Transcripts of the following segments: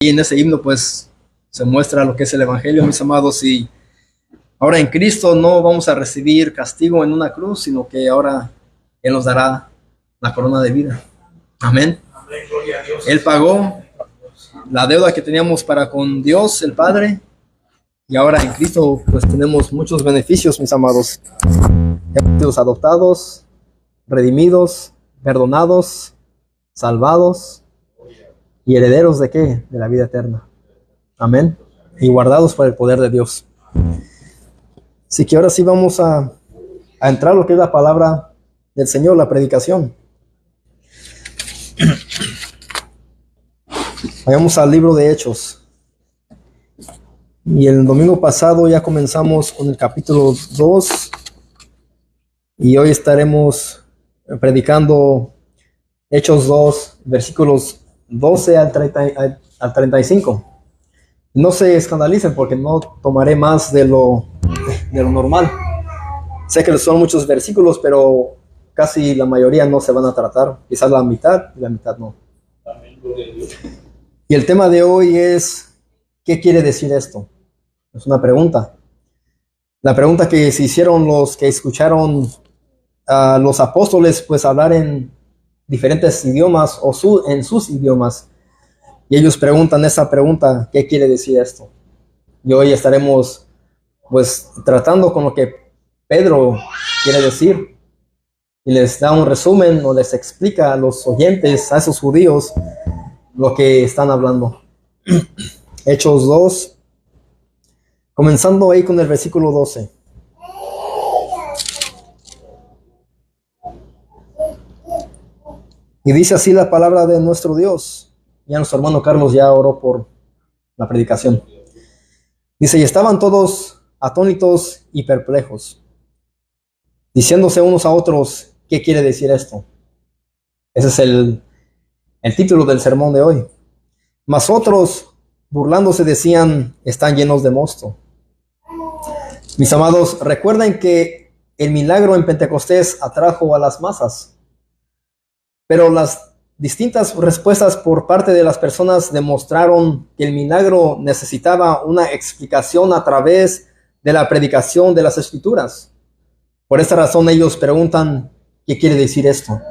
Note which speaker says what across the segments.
Speaker 1: Y en ese himno pues se muestra lo que es el Evangelio, mis amados, y ahora en Cristo no vamos a recibir castigo en una cruz, sino que ahora Él nos dará la corona de vida. Amén.
Speaker 2: Amén, gloria a Dios.
Speaker 1: Él pagó la deuda que teníamos para con Dios, el Padre, y ahora en Cristo pues tenemos muchos beneficios, mis amados. Hemos sido adoptados, redimidos, perdonados, salvados y herederos de ¿qué? De la vida eterna. Amén. Y guardados por el poder de Dios. Así que ahora sí vamos a entrar a lo que es la palabra del Señor, la predicación. Vayamos al libro de Hechos. Y el domingo pasado ya comenzamos con el capítulo 2. Y hoy estaremos predicando Hechos 2, versículos 12 al 35. No se escandalicen porque no tomaré más de lo normal. Sé que son muchos versículos, pero casi la mayoría no se van a tratar. Quizás la mitad y la mitad no. Y el tema de hoy es, ¿qué quiere decir esto? Es una pregunta. La pregunta que se hicieron los que escucharon a los apóstoles pues hablar en diferentes idiomas o en sus idiomas. Y ellos preguntan esa pregunta, ¿qué quiere decir esto? Y hoy estaremos pues tratando con lo que Pedro quiere decir. Y les da un resumen o les explica a los oyentes, a esos judíos, lo que están hablando. Hechos 2, comenzando ahí con el versículo 12. Y dice así la palabra de nuestro Dios. Ya nuestro hermano Carlos ya oró por la predicación. Dice, y estaban todos atónitos y perplejos, diciéndose unos a otros, ¿qué quiere decir esto? Ese es el título del sermón de hoy. Mas otros, burlándose, decían, están llenos de mosto. Mis amados, recuerden que el milagro en Pentecostés atrajo a las masas. Pero las distintas respuestas por parte de las personas demostraron que el milagro necesitaba una explicación a través de la predicación de las Escrituras. Por esta razón ellos preguntan, ¿qué quiere decir esto?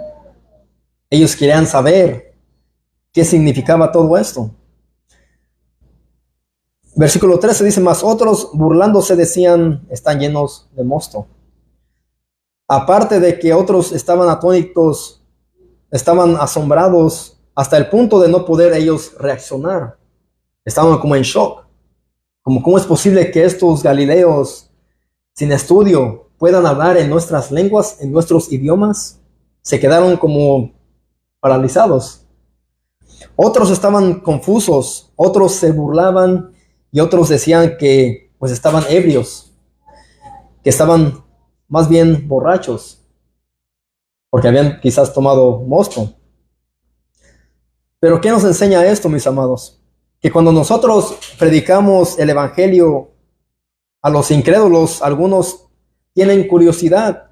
Speaker 1: Ellos querían saber qué significaba todo esto. Versículo 13 dice, mas otros burlándose decían, están llenos de mosto. Aparte de que otros estaban atónitos, estaban asombrados hasta el punto de no poder ellos reaccionar. Estaban como en shock. ¿Cómo es posible que estos galileos sin estudio puedan hablar en nuestras lenguas, en nuestros idiomas? Se quedaron como paralizados. Otros estaban confusos, otros se burlaban y otros decían que pues estaban ebrios, que estaban más bien borrachos, porque habían quizás tomado mosto. Pero ¿qué nos enseña esto, mis amados? Que cuando nosotros predicamos el Evangelio a los incrédulos, algunos tienen curiosidad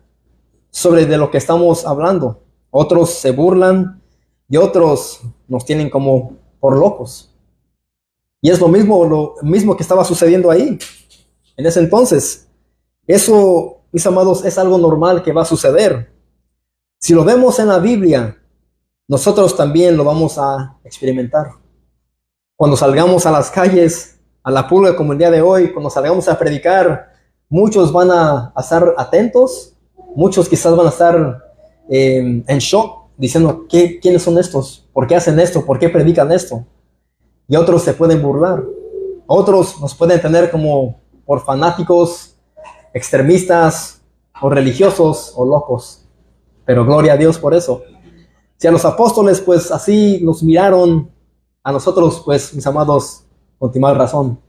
Speaker 1: sobre de lo que estamos hablando. Otros se burlan y otros nos tienen como por locos. Y es lo mismo que estaba sucediendo ahí, en ese entonces. Eso, mis amados, es algo normal que va a suceder. Si lo vemos en la Biblia, nosotros también lo vamos a experimentar. Cuando salgamos a las calles, a la pulga como el día de hoy, cuando salgamos a predicar, muchos van a estar atentos, muchos quizás van a estar en shock, diciendo, ¿quiénes son estos? ¿Por qué hacen esto? ¿Por qué predican esto? Y otros se pueden burlar. Otros nos pueden tener como por fanáticos, extremistas, o religiosos, o locos. Pero gloria a Dios por eso. Si a los apóstoles pues así los miraron, a nosotros pues, mis amados, con más razón.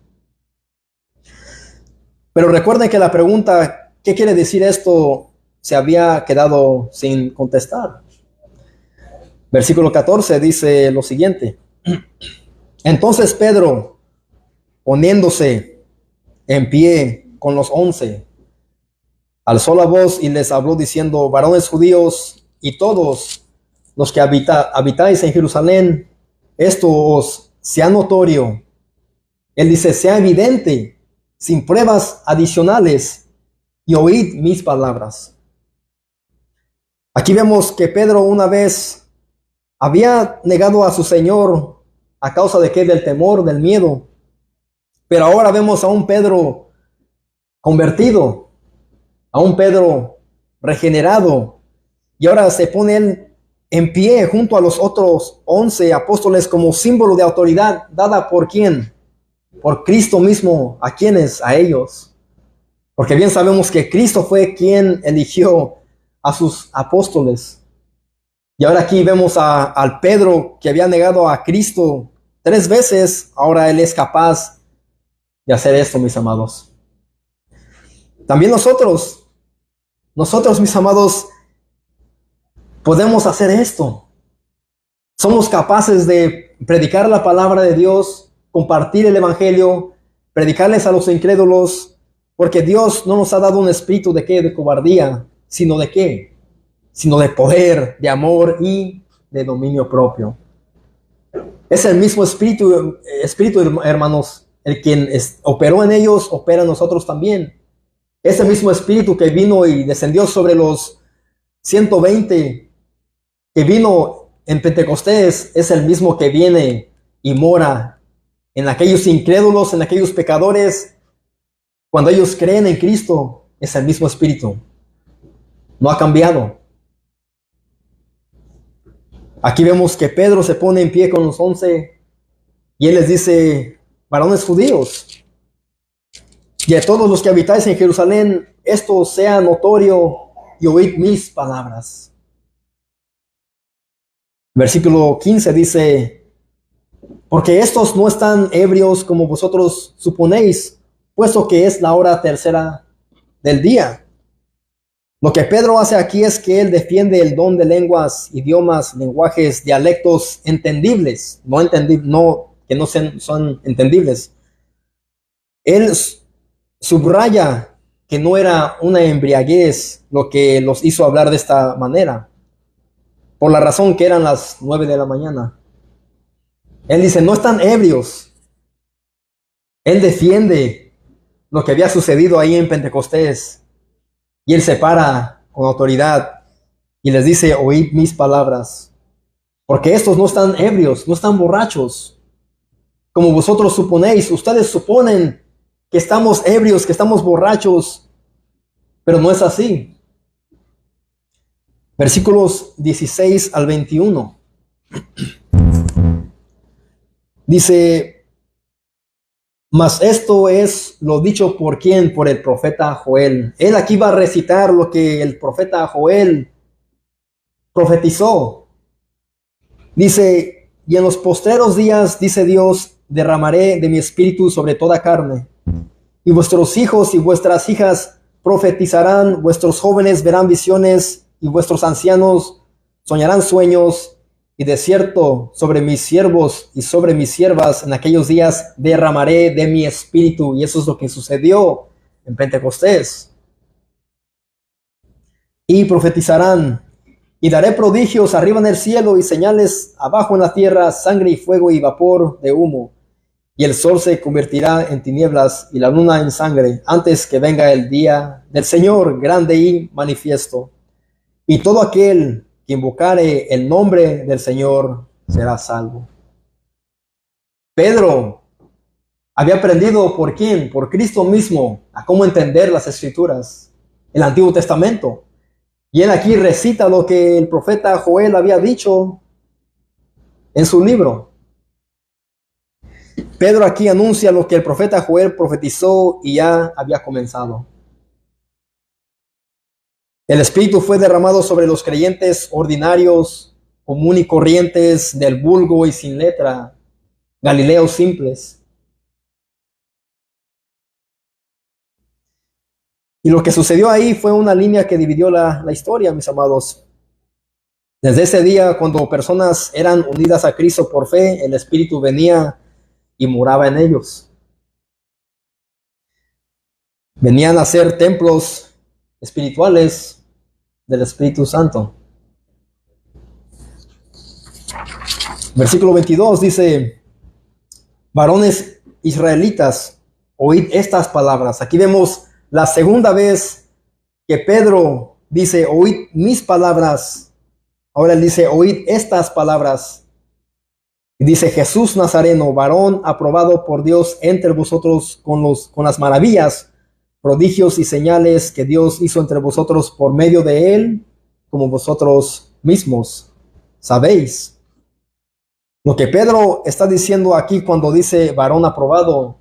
Speaker 1: Pero recuerden que la pregunta, ¿qué quiere decir esto?, se había quedado sin contestar. Versículo 14 dice lo siguiente. Entonces Pedro, poniéndose en pie con los 11, alzó la voz y les habló diciendo, varones judíos y todos los que habitáis en Jerusalén, esto os sea notorio. Él dice, sea evidente, sin pruebas adicionales, y oíd mis palabras. Aquí vemos que Pedro una vez había negado a su Señor a causa de qué, del temor, del miedo. Pero ahora vemos a un Pedro convertido, a un Pedro regenerado. Y ahora se pone él en pie junto a los otros 11 apóstoles como símbolo de autoridad dada por quién, por Cristo mismo. ¿A quiénes? A ellos. Porque bien sabemos que Cristo fue quien eligió a sus apóstoles. Y ahora aquí vemos al Pedro que había negado a Cristo 3 veces. Ahora él es capaz de hacer esto, mis amados. También nosotros, mis amados, podemos hacer esto. Somos capaces de predicar la palabra de Dios, compartir el evangelio, predicarles a los incrédulos, porque Dios no nos ha dado un espíritu de qué, de cobardía, sino de qué, sino de poder, de amor y de dominio propio. Es el mismo espíritu, hermanos, el quien operó en ellos, opera en nosotros también. Ese mismo espíritu que vino y descendió sobre los 120, que vino en Pentecostés, es el mismo que viene y mora en aquellos incrédulos, en aquellos pecadores. Cuando ellos creen en Cristo, es el mismo espíritu. No ha cambiado. Aquí vemos que Pedro se pone en pie con los 11 y él les dice, varones judíos, y a todos los que habitáis en Jerusalén, esto sea notorio y oíd mis palabras. Versículo 15 dice, porque estos no están ebrios como vosotros suponéis, puesto que es la hora tercera del día. Lo que Pedro hace aquí es que él defiende el don de lenguas, idiomas, lenguajes, dialectos entendibles, que no son entendibles. Él subraya que no era una embriaguez lo que los hizo hablar de esta manera, por la razón que eran las 9 de la mañana. Él dice, no están ebrios. Él defiende lo que había sucedido ahí en Pentecostés. Y él se para con autoridad y les dice, oíd mis palabras. Porque estos no están ebrios, no están borrachos, como vosotros suponéis. Ustedes suponen que estamos ebrios, que estamos borrachos, pero no es así. Versículos 16 al 21. Dice, mas esto es lo dicho por quién, por el profeta Joel. Él aquí va a recitar lo que el profeta Joel profetizó. Dice, y en los postreros días, dice Dios, derramaré de mi espíritu sobre toda carne. Y vuestros hijos y vuestras hijas profetizarán, vuestros jóvenes verán visiones, y vuestros ancianos soñarán sueños. Y de cierto, sobre mis siervos y sobre mis siervas en aquellos días derramaré de mi espíritu. Y eso es lo que sucedió en Pentecostés. Y profetizarán, y daré prodigios arriba en el cielo y señales abajo en la tierra, sangre y fuego y vapor de humo. Y el sol se convertirá en tinieblas y la luna en sangre, antes que venga el día del Señor grande y manifiesto. Y todo aquel que invocare el nombre del Señor será salvo. Pedro había aprendido por quién, por Cristo mismo, a cómo entender las Escrituras, el Antiguo Testamento. Y él aquí recita lo que el profeta Joel había dicho en su libro. Pedro aquí anuncia lo que el profeta Joel profetizó y ya había comenzado. El Espíritu fue derramado sobre los creyentes ordinarios, común y corrientes, del vulgo y sin letra, galileos simples. Y lo que sucedió ahí fue una línea que dividió la historia, mis amados. Desde ese día, cuando personas eran unidas a Cristo por fe, el Espíritu venía y moraba en ellos. Venían a ser templos espirituales del Espíritu Santo. Versículo 22 dice, Varones israelitas, oíd estas palabras. Aquí vemos la segunda vez que Pedro dice, oíd mis palabras. Ahora él dice, oíd estas palabras. Y dice, Jesús Nazareno, varón aprobado por Dios entre vosotros con las maravillas, prodigios y señales que Dios hizo entre vosotros por medio de él, como vosotros mismos sabéis. Lo que Pedro está diciendo aquí cuando dice varón aprobado,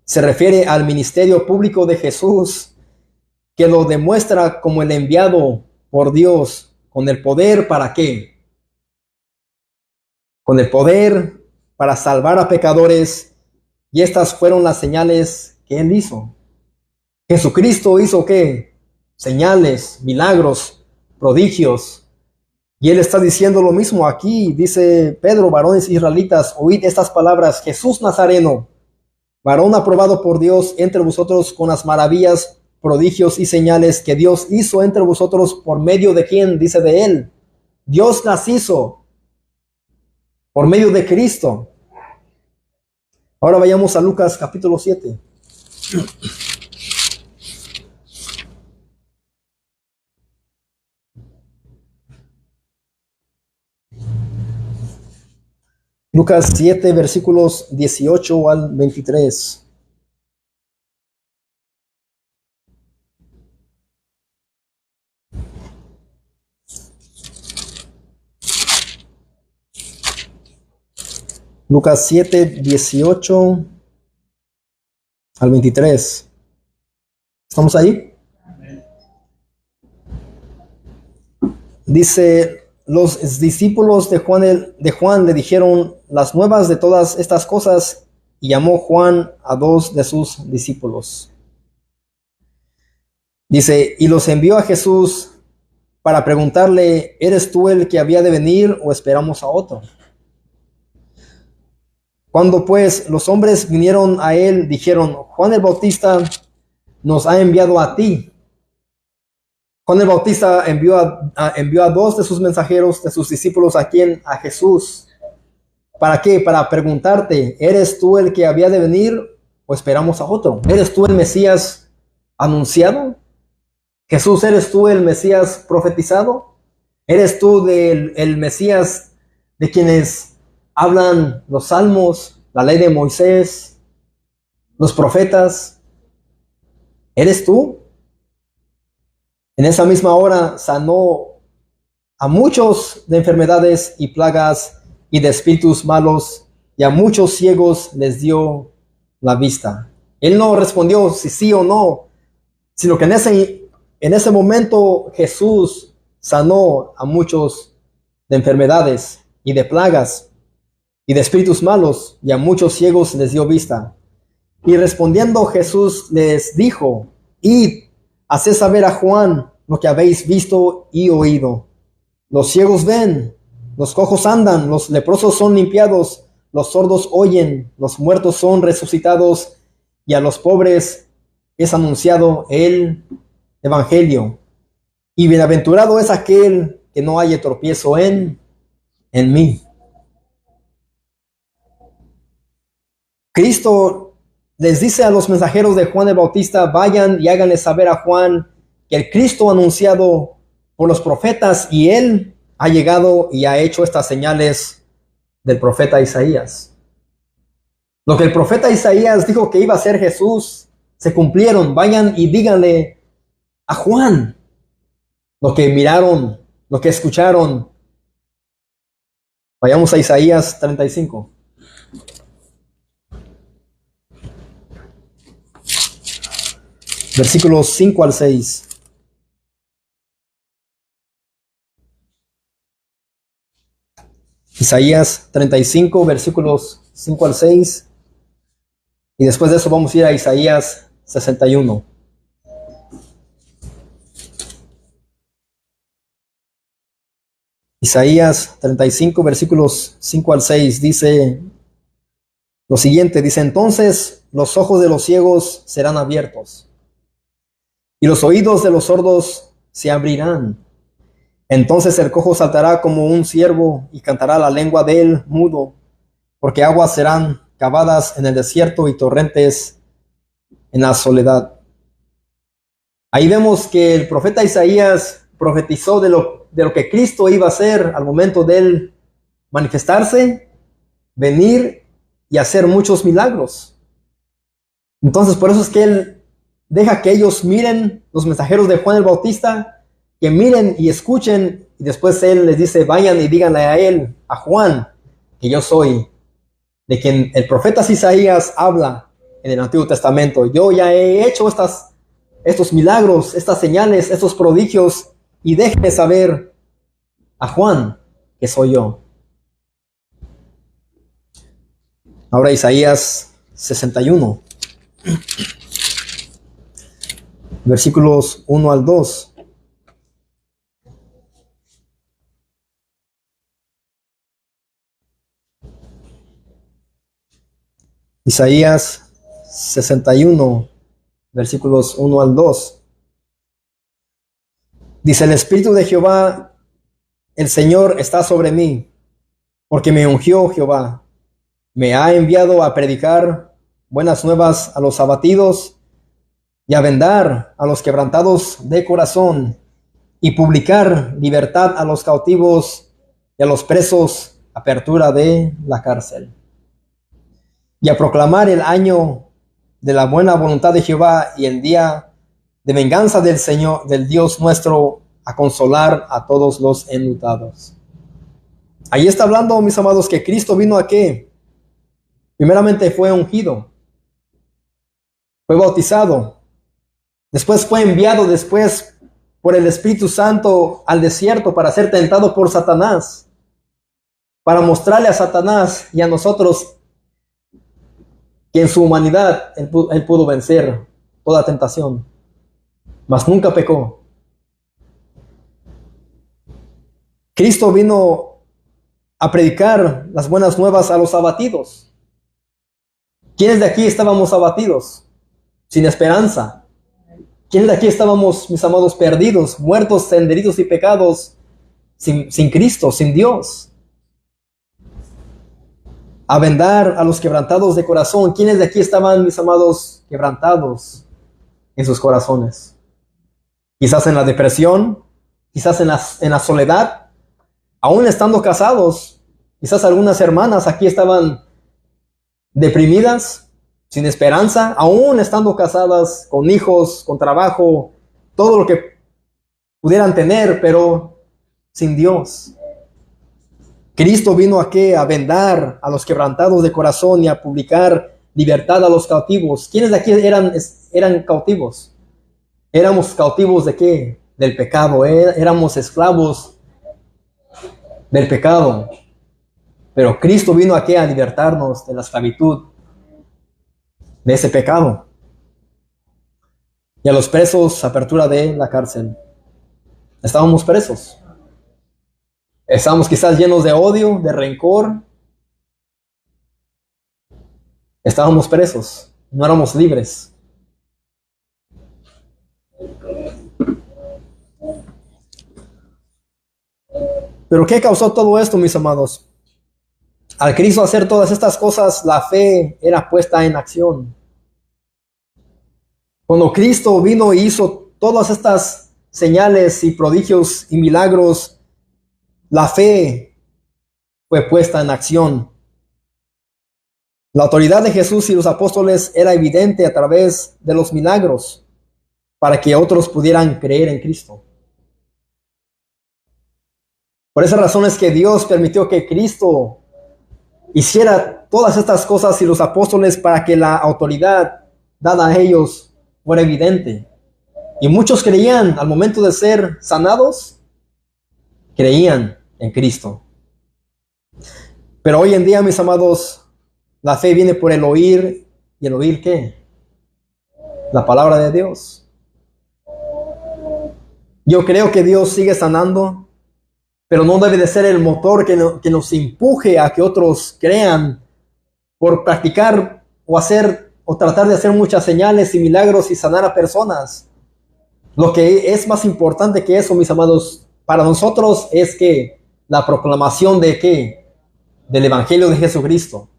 Speaker 1: se refiere al ministerio público de Jesús, que lo demuestra como el enviado por Dios, con el poder ¿para qué? Con el poder para salvar a pecadores, y estas fueron las señales que él hizo. Jesucristo hizo ¿qué? Señales, milagros, prodigios, y él está diciendo lo mismo aquí. Dice Pedro, varones israelitas, oíd estas palabras, Jesús Nazareno, varón aprobado por Dios entre vosotros con las maravillas, prodigios y señales que Dios hizo entre vosotros por medio de quién, dice de él. Dios las hizo por medio de Cristo. Ahora vayamos a Lucas capítulo 7. Lucas 7, versículos 18 al 23. Lucas 7, 18 al 23. ¿Estamos ahí? Dice, los discípulos de Juan le dijeron las nuevas de todas estas cosas, y llamó Juan a 2 de sus discípulos. Dice, y los envió a Jesús para preguntarle, ¿eres tú el que había de venir o esperamos a otro? Cuando pues los hombres vinieron a él, dijeron, Juan el Bautista nos ha enviado a ti. Juan el Bautista envió a 2 de sus mensajeros, de sus discípulos, ¿a quién? A Jesús. ¿Para qué? Para preguntarte, ¿eres tú el que había de venir o esperamos a otro? ¿Eres tú el Mesías anunciado? Jesús, ¿eres tú el Mesías profetizado? ¿Eres tú el Mesías de quienes hablan los salmos, la ley de Moisés, los profetas? ¿Eres tú? En esa misma hora sanó a muchos de enfermedades y plagas y de espíritus malos, y a muchos ciegos les dio la vista. Él no respondió si sí o no, sino que en ese momento Jesús sanó a muchos de enfermedades y de plagas y de espíritus malos, y a muchos ciegos les dio vista. Y respondiendo Jesús les dijo, id, haced saber a Juan lo que habéis visto y oído. Los ciegos ven, los cojos andan, los leprosos son limpiados, los sordos oyen, los muertos son resucitados, y a los pobres es anunciado el evangelio. Y bienaventurado es aquel que no haya tropiezo en mí. Cristo les dice a los mensajeros de Juan el Bautista, vayan y háganle saber a Juan que el Cristo anunciado por los profetas, y él ha llegado y ha hecho estas señales del profeta Isaías. Lo que el profeta Isaías dijo que iba a ser Jesús, se cumplieron. Vayan y díganle a Juan lo que miraron, lo que escucharon. Vayamos a Isaías 35. Versículos 5 al 6. Isaías 35, versículos 5 al 6. Y después de eso vamos a ir a Isaías 61. Isaías 35, versículos 5 al 6 dice lo siguiente. Dice, entonces los ojos de los ciegos serán abiertos y los oídos de los sordos se abrirán. Entonces el cojo saltará como un ciervo y cantará la lengua del mudo, porque aguas serán cavadas en el desierto y torrentes en la soledad. Ahí vemos que el profeta Isaías profetizó de lo que Cristo iba a hacer al momento de él manifestarse, venir y hacer muchos milagros. Entonces, por eso es que él deja que ellos miren, los mensajeros de Juan el Bautista, que miren y escuchen, y después él les dice, vayan y díganle a él, a Juan, que yo soy, de quien el profeta Isaías habla en el Antiguo Testamento. Yo ya he hecho estos milagros, estas señales, estos prodigios, y déjenme saber a Juan que soy yo. Ahora Isaías 61, versículos 1 al 2. Isaías 61, versículos 1 al 2. Dice, el Espíritu de Jehová, el Señor, está sobre mí, porque me ungió Jehová. Me ha enviado a predicar buenas nuevas a los abatidos y a vendar a los quebrantados de corazón y publicar libertad a los cautivos y a los presos, apertura de la cárcel. Y a proclamar el año de la buena voluntad de Jehová y el día de venganza del Señor, del Dios nuestro, a consolar a todos los enlutados. Ahí está hablando, mis amados, que Cristo vino a ¿qué? Primeramente fue ungido, fue bautizado, después fue enviado después por el Espíritu Santo al desierto para ser tentado por Satanás, para mostrarle a Satanás y a nosotros que en su humanidad él pudo vencer toda tentación, mas nunca pecó. Cristo vino a predicar las buenas nuevas a los abatidos. ¿Quiénes de aquí estábamos abatidos? Sin esperanza. ¿Quiénes de aquí estábamos, mis amados, perdidos, muertos en delitos y pecados, sin Cristo, sin Dios? A vendar a los quebrantados de corazón. ¿Quiénes de aquí estaban, mis amados, quebrantados en sus corazones? Quizás en la depresión, quizás en la soledad, aún estando casados. Quizás algunas hermanas aquí estaban deprimidas, sin esperanza, aún estando casadas, con hijos, con trabajo, todo lo que pudieran tener, pero sin Dios. Cristo vino aquí a vendar a los quebrantados de corazón y a publicar libertad a los cautivos. ¿Quiénes de aquí eran cautivos? ¿Éramos cautivos de qué? Del pecado. Éramos esclavos del pecado. Pero Cristo vino aquí a libertarnos de la esclavitud, de ese pecado. Y a los presos, apertura de la cárcel. Estábamos presos. Estábamos quizás llenos de odio, de rencor. Estábamos presos. No éramos libres. ¿Pero qué causó todo esto, mis amados? Al Cristo hacer todas estas cosas, la fe era puesta en acción. Cuando Cristo vino y hizo todas estas señales y prodigios y milagros, la fe fue puesta en acción. La autoridad de Jesús y los apóstoles era evidente a través de los milagros para que otros pudieran creer en Cristo. Por esa razón es que Dios permitió que Cristo hiciera todas estas cosas y los apóstoles para que la autoridad dada a ellos fuera evidente. Y muchos creían al momento de ser sanados, creían en Cristo. Pero hoy en día, mis amados, la fe viene por el oír. ¿Y el oír qué? La palabra de Dios. Yo creo que Dios sigue sanando, pero no debe de ser el motor que nos empuje a que otros crean por practicar o tratar de hacer muchas señales y milagros y sanar a personas. Lo que es más importante que eso, mis amados, para nosotros es que la proclamación de ¿qué? Del Evangelio de Jesucristo.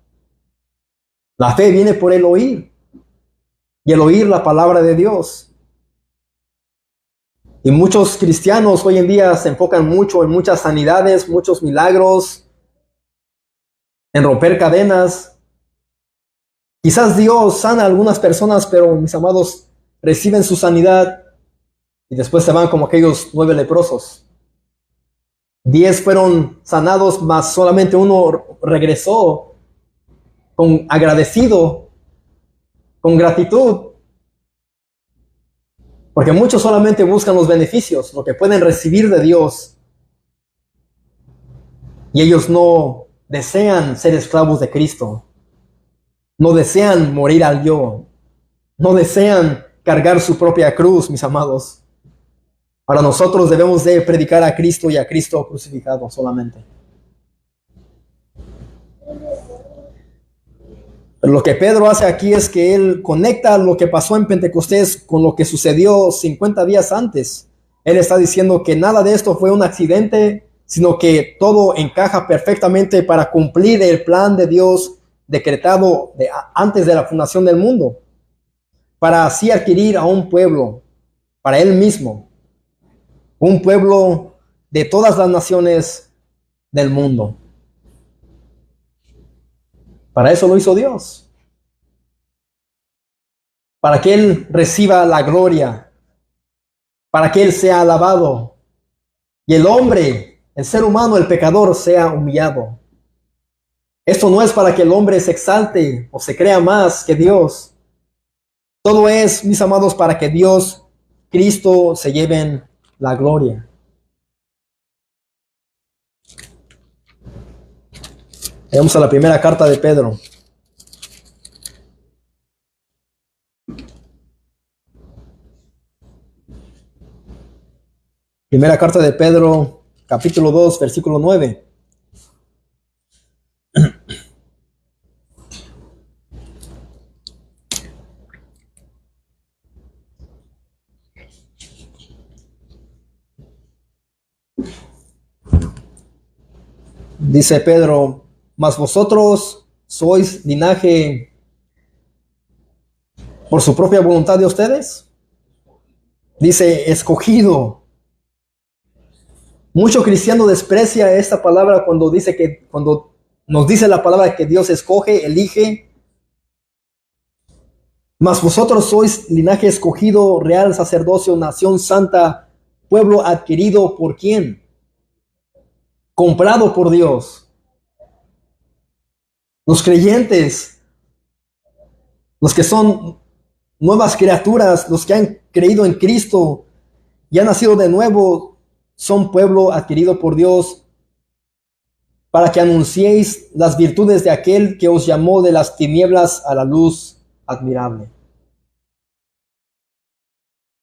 Speaker 1: La fe viene por el oír, y el oír la palabra de Dios. Y muchos cristianos hoy en día se enfocan mucho en muchas sanidades, muchos milagros, en romper cadenas. Quizás Dios sana a algunas personas, pero mis amados, reciben su sanidad y después se van como aquellos 9 leprosos. 10 fueron sanados, mas solamente uno regresó con agradecido, con gratitud. Porque muchos solamente buscan los beneficios, lo que pueden recibir de Dios. Y ellos no desean ser esclavos de Cristo. No desean morir al yo. No desean cargar su propia cruz, mis amados. Ahora nosotros debemos de predicar a Cristo y a Cristo crucificado solamente. Lo que Pedro hace aquí es que él conecta lo que pasó en Pentecostés con lo que sucedió 50 días antes. Él está diciendo que nada de esto fue un accidente, sino que todo encaja perfectamente para cumplir el plan de Dios decretado antes de la fundación del mundo, para así adquirir a un pueblo para él mismo, un pueblo de todas las naciones del mundo. Para eso lo hizo Dios. Para que Él reciba la gloria. Para que Él sea alabado. Y el hombre, el ser humano, el pecador, sea humillado. Esto no es para que el hombre se exalte o se crea más que Dios. Todo es, mis amados, para que Dios, Cristo, se lleven la gloria. Vamos a la primera carta de Pedro. Primera carta de Pedro, capítulo 2, versículo 9. Dice Pedro, mas vosotros sois linaje por su propia voluntad de ustedes. Dice, escogido. Mucho cristiano desprecia esta palabra cuando nos dice la palabra que Dios escoge, elige. Mas vosotros sois linaje escogido, real sacerdocio, nación santa, pueblo adquirido por ¿quién? Comprado por Dios. Los creyentes, los que son nuevas criaturas, los que han creído en Cristo y han nacido de nuevo, son pueblo adquirido por Dios para que anunciéis las virtudes de aquel que os llamó de las tinieblas a la luz admirable.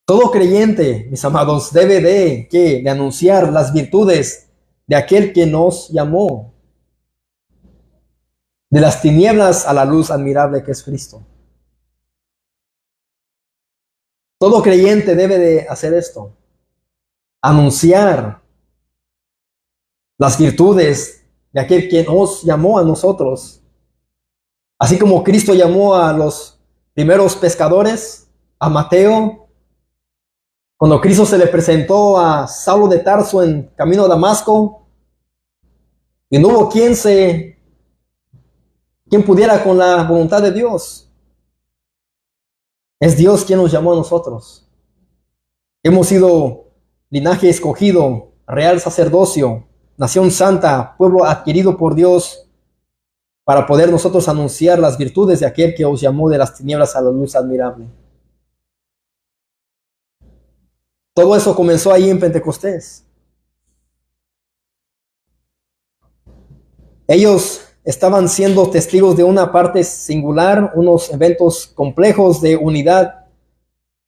Speaker 1: Todo creyente, mis amados, debe de anunciar las virtudes de aquel que nos llamó de las tinieblas a la luz admirable que es Cristo. Todo creyente debe de hacer esto, anunciar las virtudes de aquel que nos llamó a nosotros. Así como Cristo llamó a los primeros pescadores, a Mateo, cuando Cristo se le presentó a Saulo de Tarso en camino a Damasco, y no hubo quien pudiera con la voluntad de Dios. Es Dios quien nos llamó a nosotros. Hemos sido linaje escogido, real sacerdocio, nación santa, pueblo adquirido por Dios, para poder nosotros anunciar las virtudes de aquel que os llamó de las tinieblas a la luz admirable. Todo eso comenzó ahí en Pentecostés. Ellos estaban siendo testigos de una parte singular, unos eventos complejos de unidad.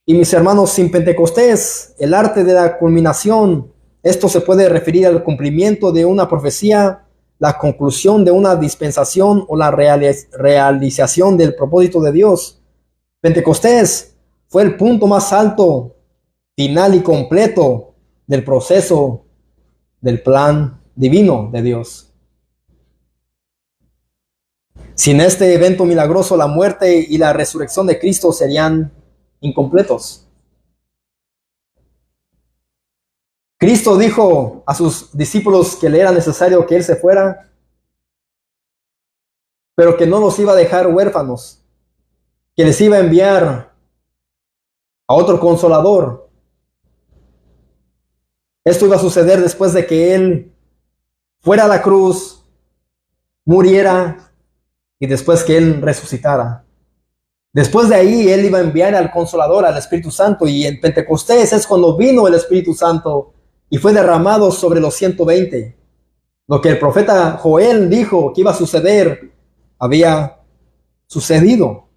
Speaker 1: Y mis hermanos, sin Pentecostés, el arte de la culminación, esto se puede referir al cumplimiento de una profecía, la conclusión de una dispensación o la realización del propósito de Dios. Pentecostés fue el punto más alto, final y completo del proceso del plan divino de Dios. Sin este evento milagroso, la muerte y la resurrección de Cristo serían incompletos. Cristo dijo a sus discípulos que le era necesario que Él se fuera, pero que no los iba a dejar huérfanos, que les iba a enviar a otro consolador. Esto iba a suceder después de que Él fuera a la cruz, muriera y después que Él resucitara. Después de ahí Él iba a enviar al Consolador, al Espíritu Santo, y en Pentecostés es cuando vino el Espíritu Santo y fue derramado sobre los 120. Lo que el profeta Joel dijo que iba a suceder, había sucedido.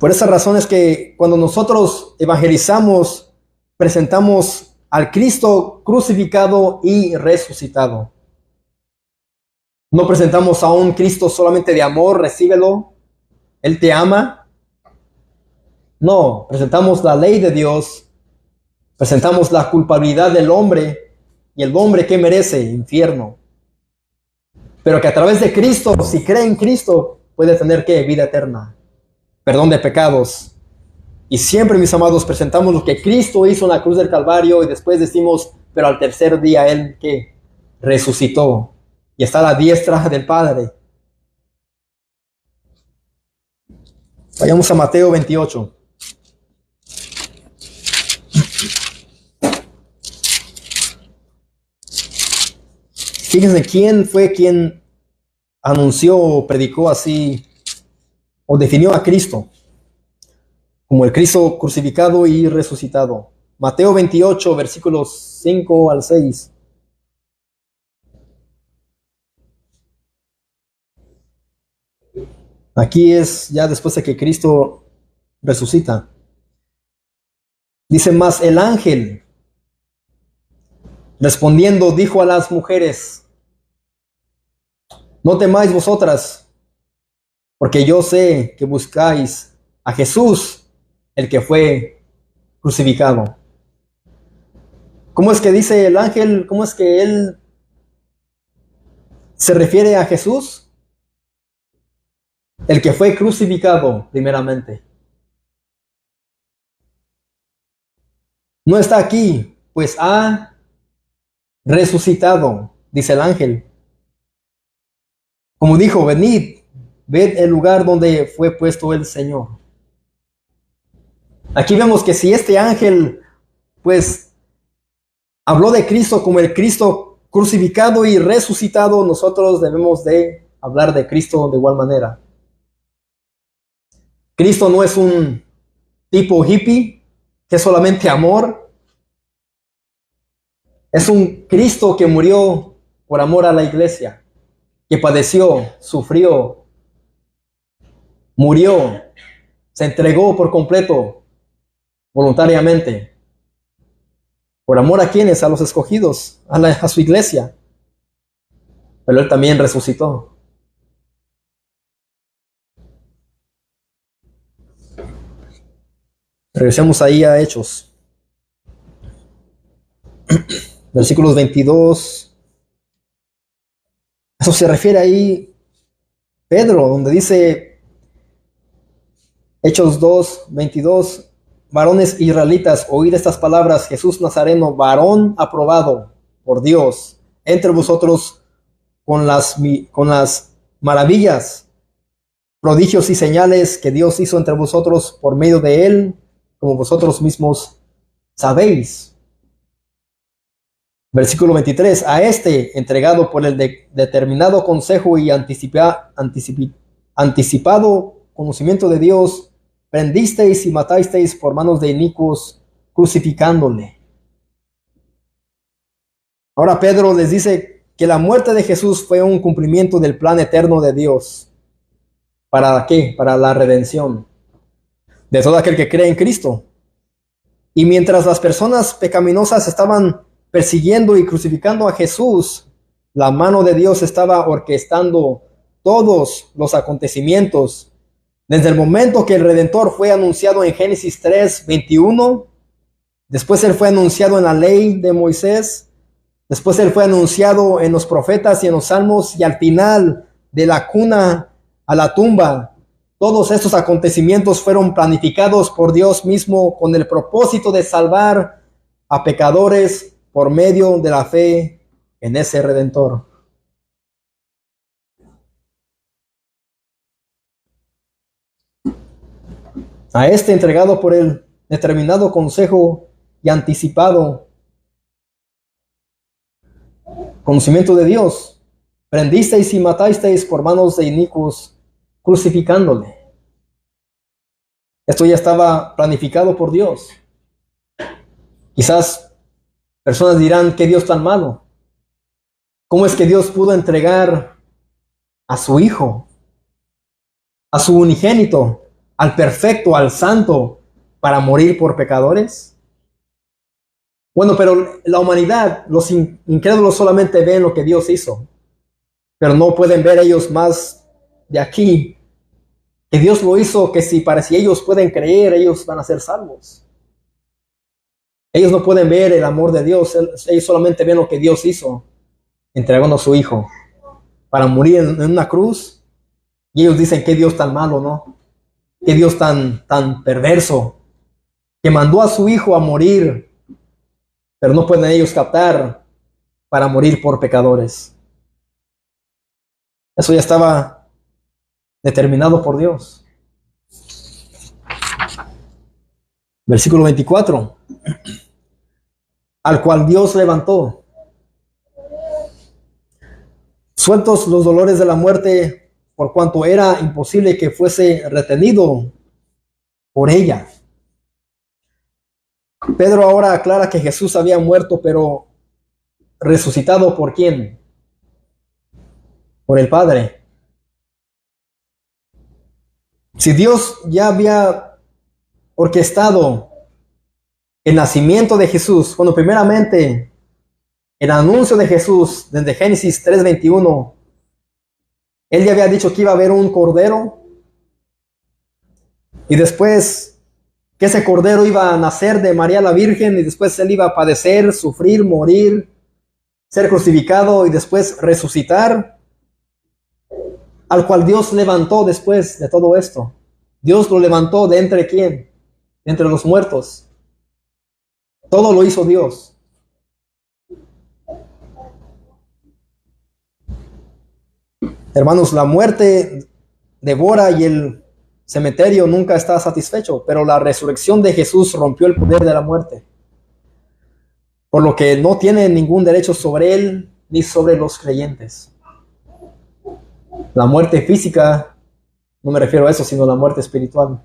Speaker 1: Por esa razón es que cuando nosotros evangelizamos, presentamos al Cristo crucificado y resucitado. No presentamos a un Cristo solamente de amor, recíbelo, Él te ama. No, presentamos la ley de Dios, presentamos la culpabilidad del hombre y el hombre que merece infierno. Pero que a través de Cristo, si cree en Cristo, puede tener ¿qué? Vida eterna, perdón de pecados. Y siempre, mis amados, presentamos lo que Cristo hizo en la cruz del Calvario y después decimos, pero al tercer día Él ¿qué? Resucitó y está a la diestra del Padre. Vayamos a Mateo 28. Fíjense quién fue quien anunció o predicó así o definió a Cristo como el Cristo crucificado y resucitado. Mateo 28, versículos 5 al 6. Aquí es ya después de que Cristo resucita. Dice más, el ángel respondiendo dijo a las mujeres, no temáis vosotras, porque yo sé que buscáis a Jesús, el que fue crucificado. ¿Cómo es que dice el ángel? ¿Cómo es que él se refiere a Jesús? El que fue crucificado primeramente. No está aquí, pues ha resucitado, dice el ángel. Como dijo, venid, ved el lugar donde fue puesto el Señor. Aquí vemos que si este ángel, pues, habló de Cristo como el Cristo crucificado y resucitado, nosotros debemos de hablar de Cristo de igual manera. Cristo no es un tipo hippie, que es solamente amor. Es un Cristo que murió por amor a la iglesia, que padeció, sufrió, murió, se entregó por completo, voluntariamente. ¿Por amor a quiénes? A los escogidos, a su iglesia. Pero Él también resucitó. Regresemos ahí a Hechos. Versículos 22. Eso se refiere ahí Pedro, donde dice Hechos 2, 22. Varones israelitas, oíd estas palabras, Jesús Nazareno, varón aprobado por Dios entre vosotros con las maravillas, prodigios y señales que Dios hizo entre vosotros por medio de él, como vosotros mismos sabéis. Versículo 23, a este, entregado por el determinado consejo y anticipado conocimiento de Dios, prendisteis y matasteis por manos de inicuos, crucificándole. Ahora Pedro les dice que la muerte de Jesús fue un cumplimiento del plan eterno de Dios. ¿Para qué? Para la redención de todo aquel que cree en Cristo. Y mientras las personas pecaminosas estaban persiguiendo y crucificando a Jesús, la mano de Dios estaba orquestando todos los acontecimientos. Desde el momento que el Redentor fue anunciado en Génesis 3, 21, después Él fue anunciado en la ley de Moisés, Después Él fue anunciado en los profetas y en los salmos, y al final, de la cuna a la tumba, todos estos acontecimientos fueron planificados por Dios mismo con el propósito de salvar a pecadores por medio de la fe en ese Redentor. A este entregado por el determinado consejo y anticipado conocimiento de Dios, prendisteis y matasteis por manos de inicuos, crucificándole. Esto ya estaba planificado por Dios. Quizás personas dirán, ¿qué Dios tan malo? ¿Cómo es que Dios pudo entregar a su Hijo, a su unigénito, al perfecto, al santo, para morir por pecadores? Bueno, pero la humanidad, los incrédulos solamente ven lo que Dios hizo, pero no pueden ver ellos más de aquí, que Dios lo hizo, que si ellos pueden creer, ellos van a ser salvos. Ellos no pueden ver el amor de Dios, ellos solamente ven lo que Dios hizo, entregando a su Hijo para morir en una cruz, y ellos dicen, qué Dios tan malo, ¿no? Qué Dios tan perverso, que mandó a su Hijo a morir, pero no pueden ellos captar para morir por pecadores. Eso ya estaba determinado por Dios. Versículo 24. Al cual Dios levantó, sueltos los dolores de la muerte, por cuanto era imposible que fuese retenido por ella. Pedro ahora aclara que Jesús había muerto, pero resucitado ¿por quién? Por el Padre. Si Dios ya había orquestado el nacimiento de Jesús, cuando primeramente el anuncio de Jesús desde Génesis 3:21, Él ya había dicho que iba a haber un cordero, y después que ese cordero iba a nacer de María la Virgen, y después Él iba a padecer, sufrir, morir, ser crucificado y después resucitar, al cual Dios levantó después de todo esto. Dios lo levantó de entre quién? De entre los muertos. Todo lo hizo Dios. Hermanos, la muerte devora y el cementerio nunca está satisfecho, pero la resurrección de Jesús rompió el poder de la muerte, por lo que no tiene ningún derecho sobre él ni sobre los creyentes. La muerte física, no me refiero a eso, sino la muerte espiritual.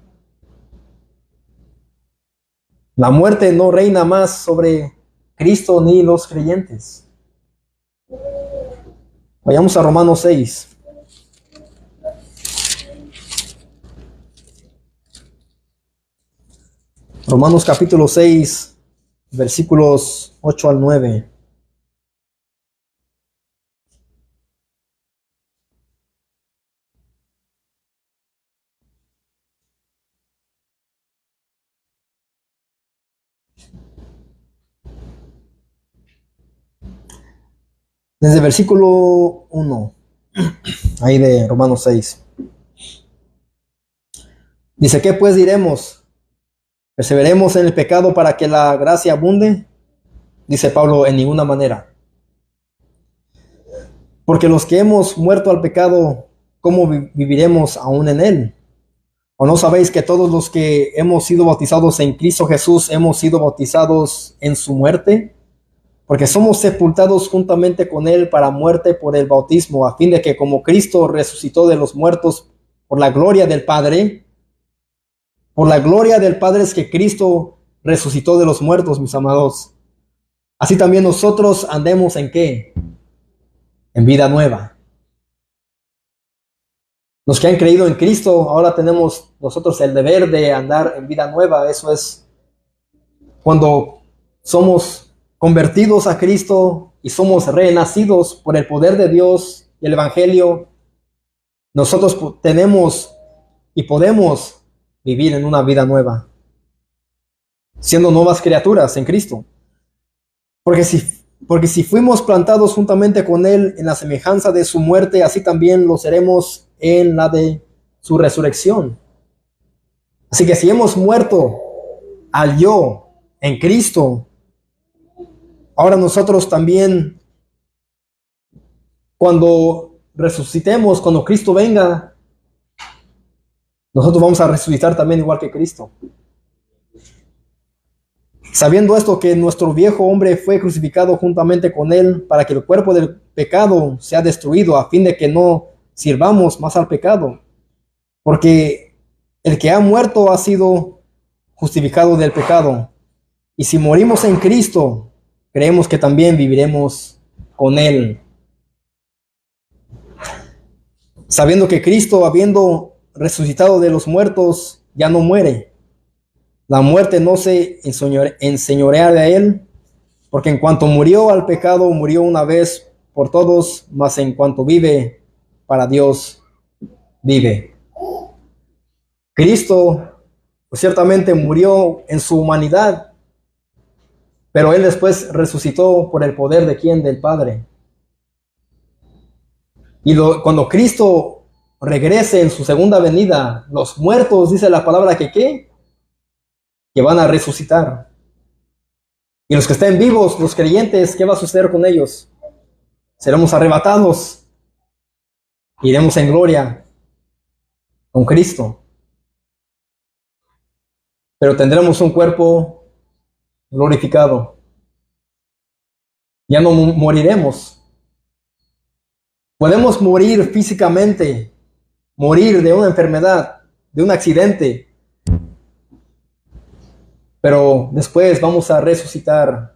Speaker 1: La muerte no reina más sobre Cristo ni los creyentes. Vayamos a Romanos 6. Romanos capítulo 6, versículos 8 al 9. Desde el versículo 1, ahí de Romanos 6. Dice, ¿qué pues diremos? ¿Perseveremos en el pecado para que la gracia abunde? Dice Pablo, en ninguna manera. Porque los que hemos muerto al pecado, ¿cómo viviremos aún en él? ¿O no sabéis que todos los que hemos sido bautizados en Cristo Jesús hemos sido bautizados en su muerte? Porque somos sepultados juntamente con él para muerte por el bautismo, a fin de que como Cristo resucitó de los muertos por la gloria del Padre, por la gloria del Padre es que Cristo resucitó de los muertos, mis amados. Así también nosotros andemos ¿en qué? En vida nueva. Los que han creído en Cristo, ahora tenemos nosotros el deber de andar en vida nueva. Eso es cuando somos convertidos a Cristo y somos renacidos por el poder de Dios y el Evangelio. Nosotros tenemos y podemos vivir en una vida nueva, siendo nuevas criaturas en Cristo. Porque si Porque si fuimos plantados juntamente con Él en la semejanza de su muerte, así también lo seremos en la de su resurrección. Así que si hemos muerto al yo en Cristo, ahora nosotros también, cuando resucitemos, cuando Cristo venga, nosotros vamos a resucitar también igual que Cristo. Sabiendo esto, que nuestro viejo hombre fue crucificado juntamente con Él para que el cuerpo del pecado sea destruido, a fin de que no sirvamos más al pecado. Porque el que ha muerto ha sido justificado del pecado. Y si morimos en Cristo, creemos que también viviremos con Él. Sabiendo que Cristo, habiendo resucitado de los muertos, ya no muere. La muerte no se enseñorea de Él, porque en cuanto murió al pecado, murió una vez por todos, mas en cuanto vive, para Dios vive. Cristo pues, ciertamente murió en su humanidad, pero Él después resucitó por el poder de ¿quién? Del Padre. Y cuando Cristo regrese en su segunda venida, los muertos, dice la palabra que ¿qué? Que van a resucitar. Y los que estén vivos, los creyentes, ¿qué va a suceder con ellos? Seremos arrebatados. Iremos en gloria con Cristo. Pero tendremos un cuerpo glorificado. Ya no moriremos. Podemos morir físicamente, morir de una enfermedad, de un accidente, pero después vamos a resucitar.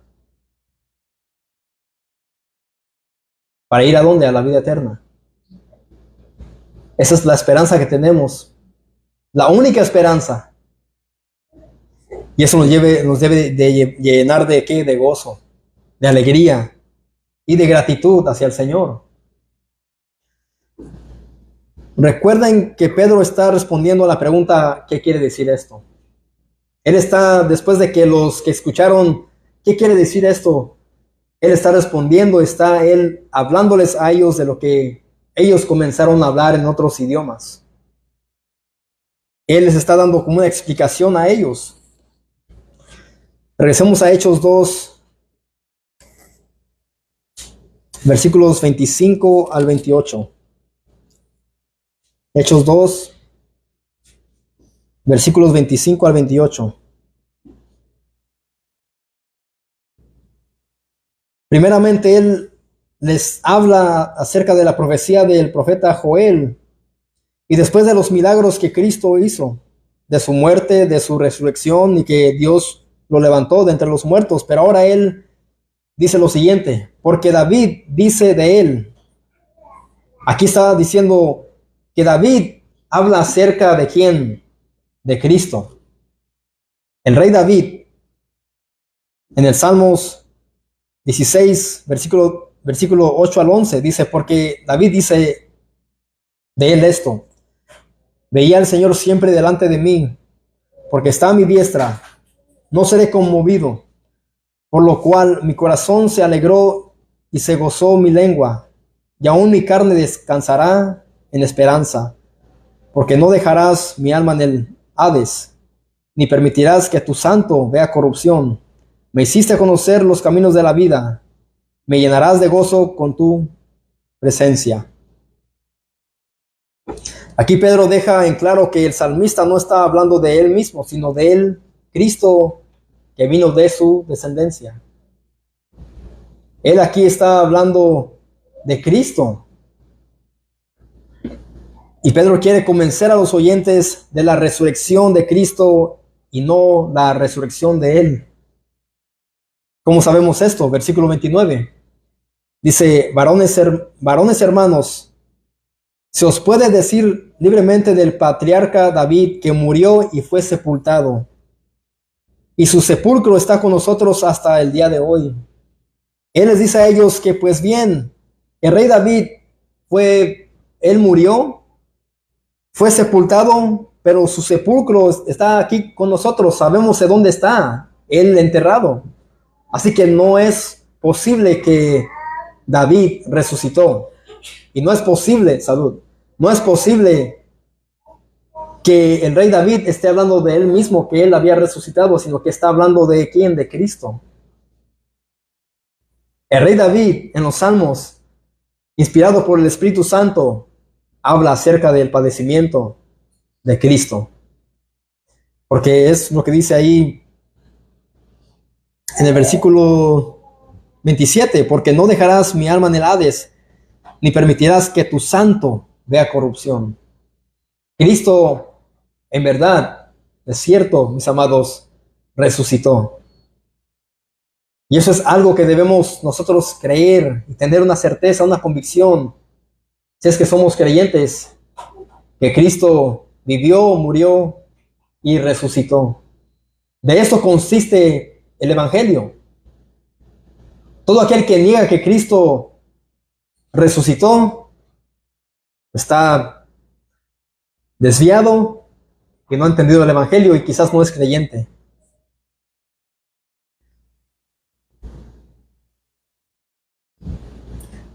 Speaker 1: ¿Para ir a dónde? A la vida eterna. Esa es la esperanza que tenemos. La única esperanza. Y eso nos debe de llenar de ¿qué? De gozo, de alegría y de gratitud hacia el Señor. Recuerden que Pedro está respondiendo a la pregunta, ¿qué quiere decir esto? Él está, después de que los que escucharon, ¿qué quiere decir esto? Él está respondiendo, está él hablándoles a ellos de lo que ellos comenzaron a hablar en otros idiomas. Él les está dando como una explicación a ellos. Regresemos a Hechos 2, versículos 25 al 28. Hechos 2, versículos 25 al 28. Primeramente, él les habla acerca de la profecía del profeta Joel y después de los milagros que Cristo hizo, de su muerte, de su resurrección y que Dios lo levantó de entre los muertos. Pero ahora él dice lo siguiente, porque David dice de él. Aquí está diciendo que David habla acerca de ¿quién? De Cristo. El rey David, en el Salmos 16, versículo 8 al 11, dice, porque David dice de él esto, veía al Señor siempre delante de mí, porque está a mi diestra, no seré conmovido, por lo cual mi corazón se alegró y se gozó mi lengua, y aún mi carne descansará en esperanza, porque no dejarás mi alma en el Hades, ni permitirás que tu santo vea corrupción. Me hiciste conocer los caminos de la vida, me llenarás de gozo con tu presencia. Aquí Pedro deja en claro que el salmista no está hablando de él mismo, sino de él, Cristo, que vino de su descendencia. Él aquí está hablando de Cristo. Y Pedro quiere convencer a los oyentes de la resurrección de Cristo y no la resurrección de él. ¿Cómo sabemos esto? Versículo 29. Dice, varones hermanos, se os puede decir libremente del patriarca David que murió y fue sepultado, y su sepulcro está con nosotros hasta el día de hoy. Él les dice a ellos que pues bien, el rey David él murió, fue sepultado, pero su sepulcro está aquí con nosotros, sabemos de dónde está, él enterrado. Así que no es posible que David resucitó. Y no es posible, salud, no es posible que el rey David esté hablando de él mismo, que él había resucitado, sino que está hablando de ¿quién? De Cristo. El rey David en los Salmos, inspirado por el Espíritu Santo, habla acerca del padecimiento de Cristo. Porque es lo que dice ahí en el versículo 27, porque no dejarás mi alma en el Hades, ni permitirás que tu santo vea corrupción. Cristo, en verdad, es cierto, mis amados, resucitó. Y eso es algo que debemos nosotros creer y tener una certeza, una convicción, si es que somos creyentes, que Cristo vivió, murió y resucitó. De eso consiste el Evangelio. Todo aquel que niega que Cristo resucitó está desviado y no ha entendido el Evangelio y quizás no es creyente.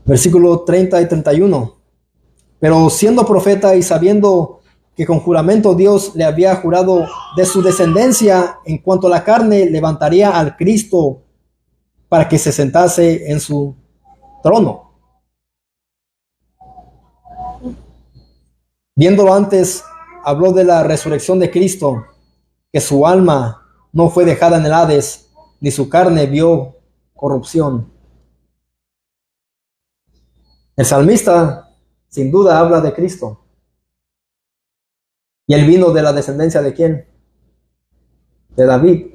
Speaker 1: Versículo 30 y 31. Pero siendo profeta y sabiendo que con juramento Dios le había jurado de su descendencia en cuanto a la carne, levantaría al Cristo para que se sentase en su trono. Viéndolo antes, habló de la resurrección de Cristo, que su alma no fue dejada en el Hades, ni su carne vio corrupción. El salmista, sin duda, habla de Cristo. Y él vino de la descendencia ¿de quién? De David.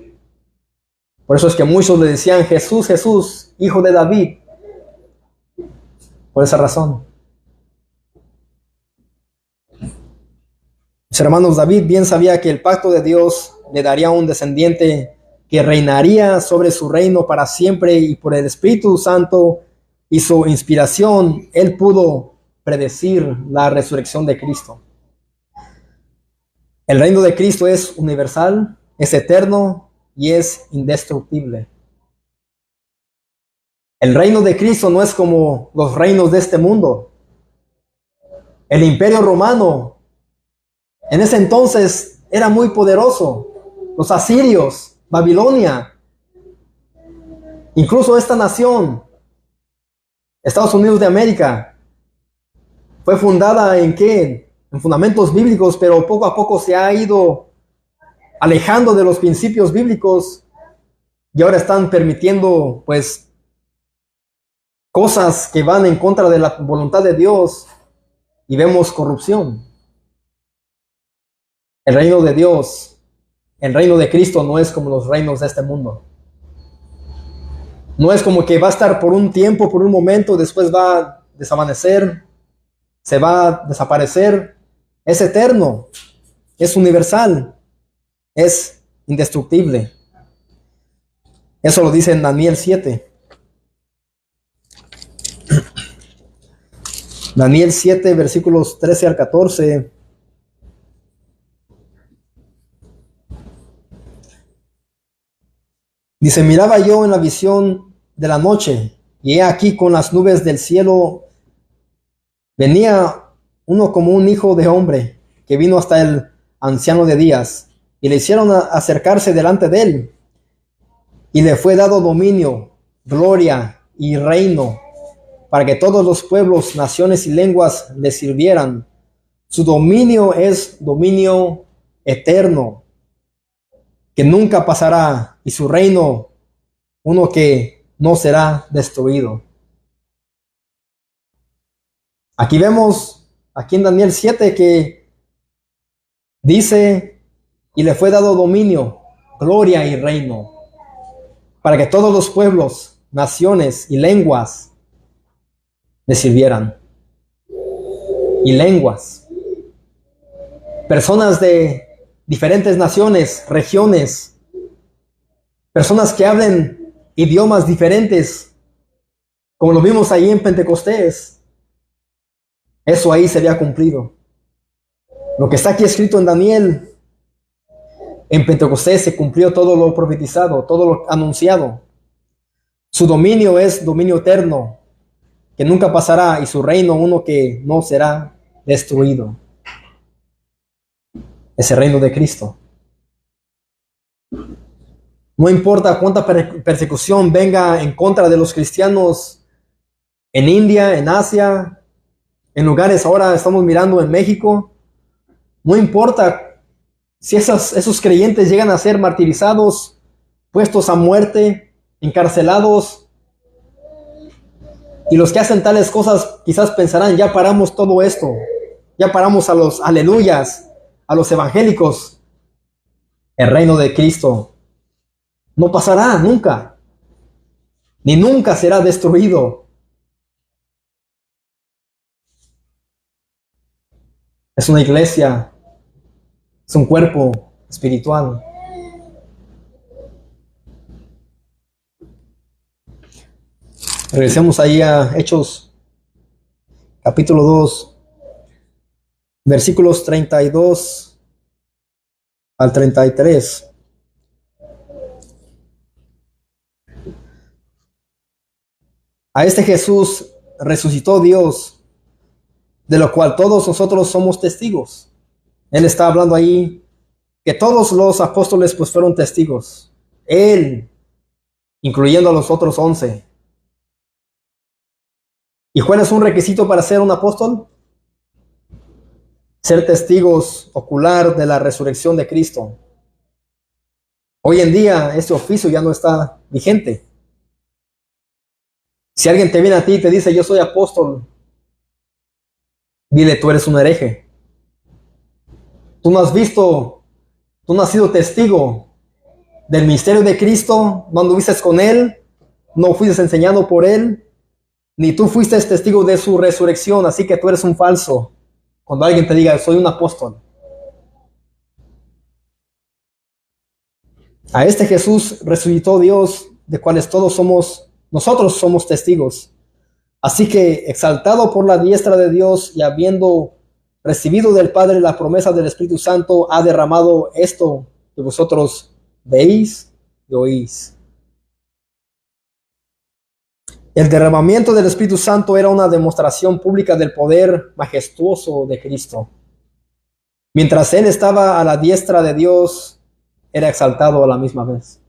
Speaker 1: Por eso es que muchos le decían Jesús, Jesús, hijo de David. Por esa razón. Mis hermanos, David bien sabía que el pacto de Dios le daría un descendiente que reinaría sobre su reino para siempre, y por el Espíritu Santo y su inspiración, él pudo predecir la resurrección de Cristo. El reino de Cristo es universal, es eterno y es indestructible. El reino de Cristo no es como los reinos de este mundo. El imperio romano en ese entonces era muy poderoso. Los asirios, Babilonia, incluso esta nación, Estados Unidos de América, fue fundada ¿en qué? En fundamentos bíblicos, pero poco a poco se ha ido alejando de los principios bíblicos y ahora están permitiendo pues cosas que van en contra de la voluntad de Dios y vemos corrupción. El reino de Dios, el reino de Cristo no es como los reinos de este mundo. No es como que va a estar por un tiempo, por un momento, después va a desvanecer, se va a desaparecer. Es eterno, es universal, es indestructible. Eso lo dice en Daniel 7. Daniel 7, versículos 13 al 14. Dice, miraba yo en la visión de la noche, y he aquí con las nubes del cielo venía uno como un hijo de hombre, que vino hasta el anciano de días, y le hicieron acercarse delante de él, y le fue dado dominio, gloria y reino, para que todos los pueblos, naciones y lenguas le sirvieran. Su dominio es dominio eterno, que nunca pasará, y su reino, uno que no será destruido. Aquí vemos, aquí en Daniel 7, que dice, y le fue dado dominio, gloria y reino, para que todos los pueblos, naciones y lenguas le sirvieran. Y lenguas. Personas de diferentes naciones, regiones, personas que hablen idiomas diferentes, como lo vimos ahí en Pentecostés. Eso ahí se había cumplido. Lo que está aquí escrito en Daniel, en Pentecostés se cumplió todo lo profetizado, todo lo anunciado. Su dominio es dominio eterno, que nunca pasará, y su reino uno que no será destruido. Ese reino de Cristo. No importa cuánta persecución venga en contra de los cristianos en India, en Asia, en lugares ahora estamos mirando en México. No importa si esos creyentes llegan a ser martirizados, puestos a muerte, encarcelados. Y los que hacen tales cosas quizás pensarán, ya paramos todo esto. Ya paramos a los aleluyas, a los evangélicos. El reino de Cristo no pasará nunca, ni nunca será destruido. Es una iglesia, es un cuerpo espiritual. Regresemos ahí a Hechos, capítulo 2, versículos 32 al 33. A este Jesús resucitó Dios, de lo cual todos nosotros somos testigos. Él está hablando ahí que todos los apóstoles pues fueron testigos. Él, incluyendo a los otros 11. ¿Y cuál es un requisito para ser un apóstol? Ser testigos ocular de la resurrección de Cristo. Hoy en día este oficio ya no está vigente. Si alguien te viene a ti y te dice yo soy apóstol, dile tú eres un hereje. Tú no has visto, tú no has sido testigo del misterio de Cristo, no anduviste con Él, no fuiste enseñado por Él, ni tú fuiste testigo de su resurrección, así que tú eres un falso. Cuando alguien te diga soy un apóstol. A este Jesús resucitó Dios, de cuales nosotros somos testigos. Así que, exaltado por la diestra de Dios y habiendo recibido del Padre la promesa del Espíritu Santo, ha derramado esto que vosotros veis y oís. El derramamiento del Espíritu Santo era una demostración pública del poder majestuoso de Cristo. Mientras Él estaba a la diestra de Dios, era exaltado a la misma vez.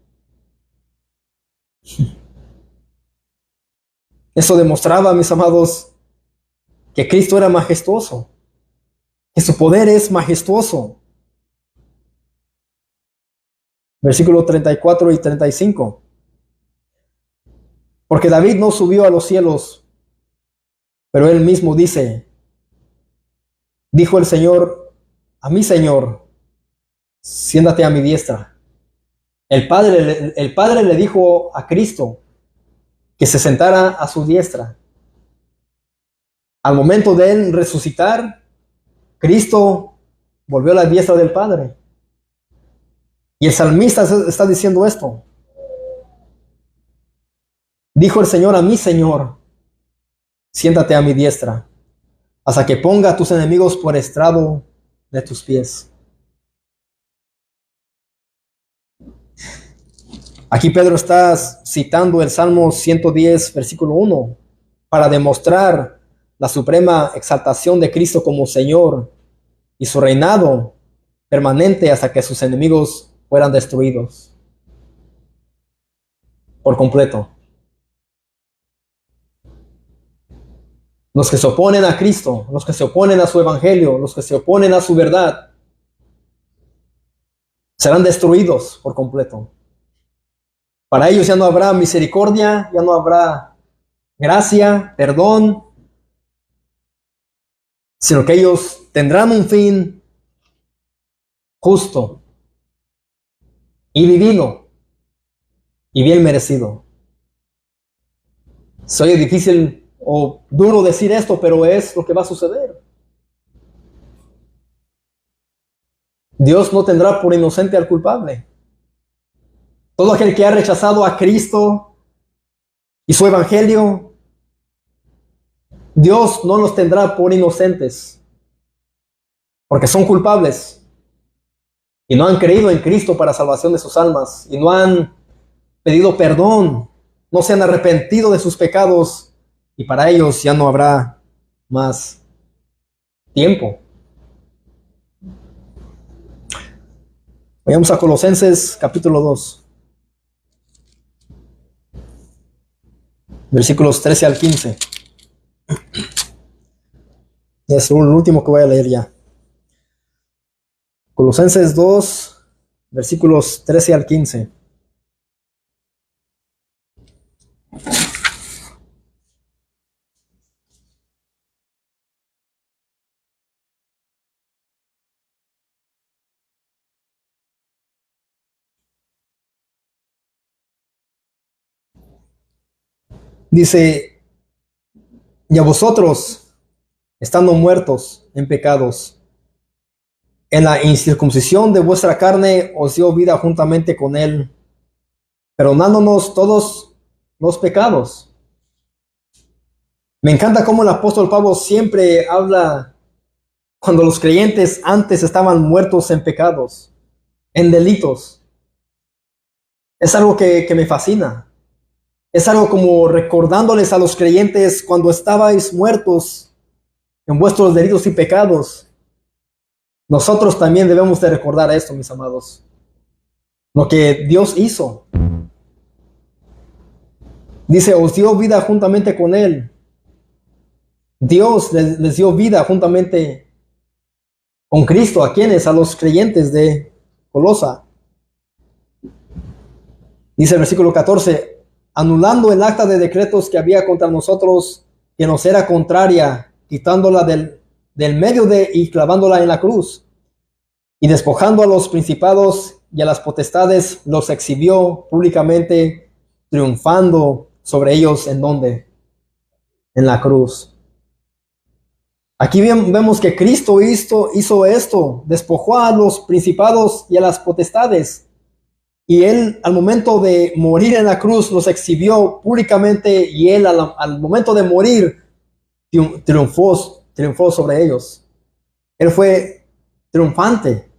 Speaker 1: Eso demostraba, mis amados, que Cristo era majestuoso, que su poder es majestuoso. Versículos 34 y 35. Porque David no subió a los cielos, pero él mismo dijo el Señor a mi Señor, siéntate a mi diestra. El Padre le dijo a Cristo que se sentara a su diestra. Al momento de él resucitar, Cristo volvió a la diestra del Padre. Y el salmista está diciendo esto. Dijo el Señor a mi Señor, siéntate a mi diestra, hasta que ponga a tus enemigos por estrado de tus pies. Aquí Pedro está citando el Salmo 110, versículo 1, para demostrar la suprema exaltación de Cristo como Señor y su reinado permanente hasta que sus enemigos fueran destruidos por completo. Los que se oponen a Cristo, los que se oponen a su evangelio, los que se oponen a su verdad, serán destruidos por completo. Para ellos ya no habrá misericordia, ya no habrá gracia, perdón, sino que ellos tendrán un fin justo y divino y bien merecido. Soy difícil o duro decir esto, pero es lo que va a suceder. Dios no tendrá por inocente al culpable. Todo aquel que ha rechazado a Cristo y su evangelio, Dios no los tendrá por inocentes, porque son culpables y no han creído en Cristo para salvación de sus almas y no han pedido perdón no se han arrepentido de sus pecados y para ellos ya no habrá más tiempo. Vayamos a Colosenses capítulo 2, versículos 13 al 15. Es el último que voy a leer ya. Colosenses 2, versículos 13 al 15. Dice, y a vosotros, estando muertos en pecados, en la incircuncisión de vuestra carne os dio vida juntamente con él, perdonándonos todos los pecados. Me encanta cómo el apóstol Pablo siempre habla cuando los creyentes antes estaban muertos en pecados, en delitos. Es algo que me fascina. Es algo como recordándoles a los creyentes cuando estabais muertos en vuestros delitos y pecados. Nosotros también debemos de recordar esto, mis amados. Lo que Dios hizo. Dice, os dio vida juntamente con él. Dios les dio vida juntamente con Cristo. ¿A quiénes? A los creyentes de Colosa. Dice el versículo 14, anulando el acta de decretos que había contra nosotros, que nos era contraria, quitándola del medio y clavándola en la cruz, y despojando a los principados y a las potestades, los exhibió públicamente, triunfando sobre ellos. ¿En dónde? En la cruz. Aquí vemos que Cristo hizo esto, despojó a los principados y a las potestades. Y él, al momento de morir en la cruz, los exhibió públicamente, y él al momento de morir triunfó sobre ellos. Él fue triunfante.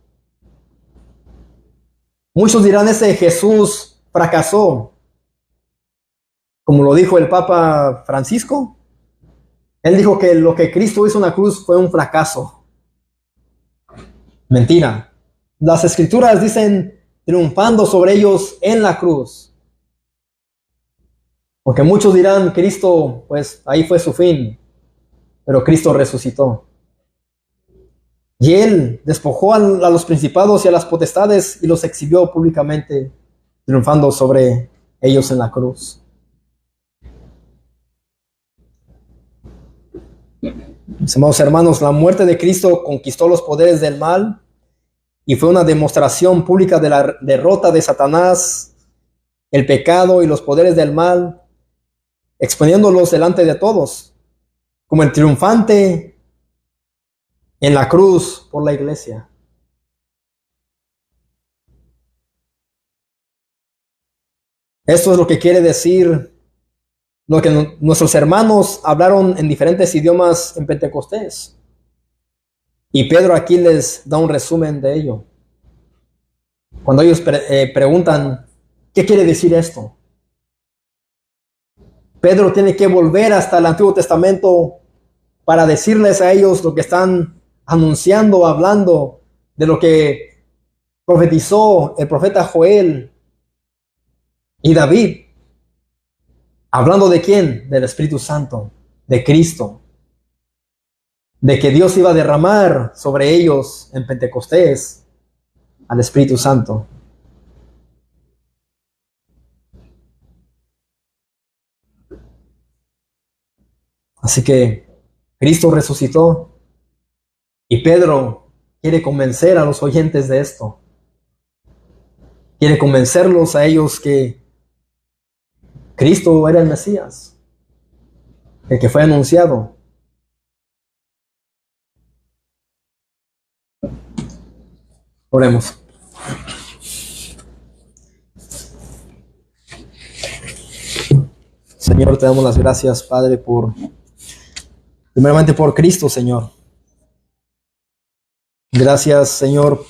Speaker 1: Muchos dirán, ese Jesús fracasó. Como lo dijo el Papa Francisco, él dijo que lo que Cristo hizo en la cruz fue un fracaso. Mentira. Las Escrituras dicen triunfando sobre ellos en la cruz. Porque muchos dirán, Cristo, pues ahí fue su fin, pero Cristo resucitó. Y él despojó a los principados y a las potestades y los exhibió públicamente, triunfando sobre ellos en la cruz. Mis amados hermanos, la muerte de Cristo conquistó los poderes del mal y fue una demostración pública de la derrota de Satanás, el pecado y los poderes del mal, exponiéndolos delante de todos, como el triunfante en la cruz por la iglesia. Esto es lo que quiere decir lo que nuestros hermanos hablaron en diferentes idiomas en Pentecostés. Y Pedro aquí les da un resumen de ello. Cuando ellos preguntan, ¿qué quiere decir esto? Pedro tiene que volver hasta el Antiguo Testamento para decirles a ellos lo que están anunciando, hablando de lo que profetizó el profeta Joel y David. ¿Hablando de quién? Del Espíritu Santo, de Cristo. De que Dios iba a derramar sobre ellos en Pentecostés al Espíritu Santo. Así que Cristo resucitó y Pedro quiere convencer a los oyentes de esto. Quiere convencerlos a ellos que Cristo era el Mesías, el que fue anunciado. Oremos. Señor, te damos las gracias, Padre, primeramente por Cristo, Señor. Gracias, Señor,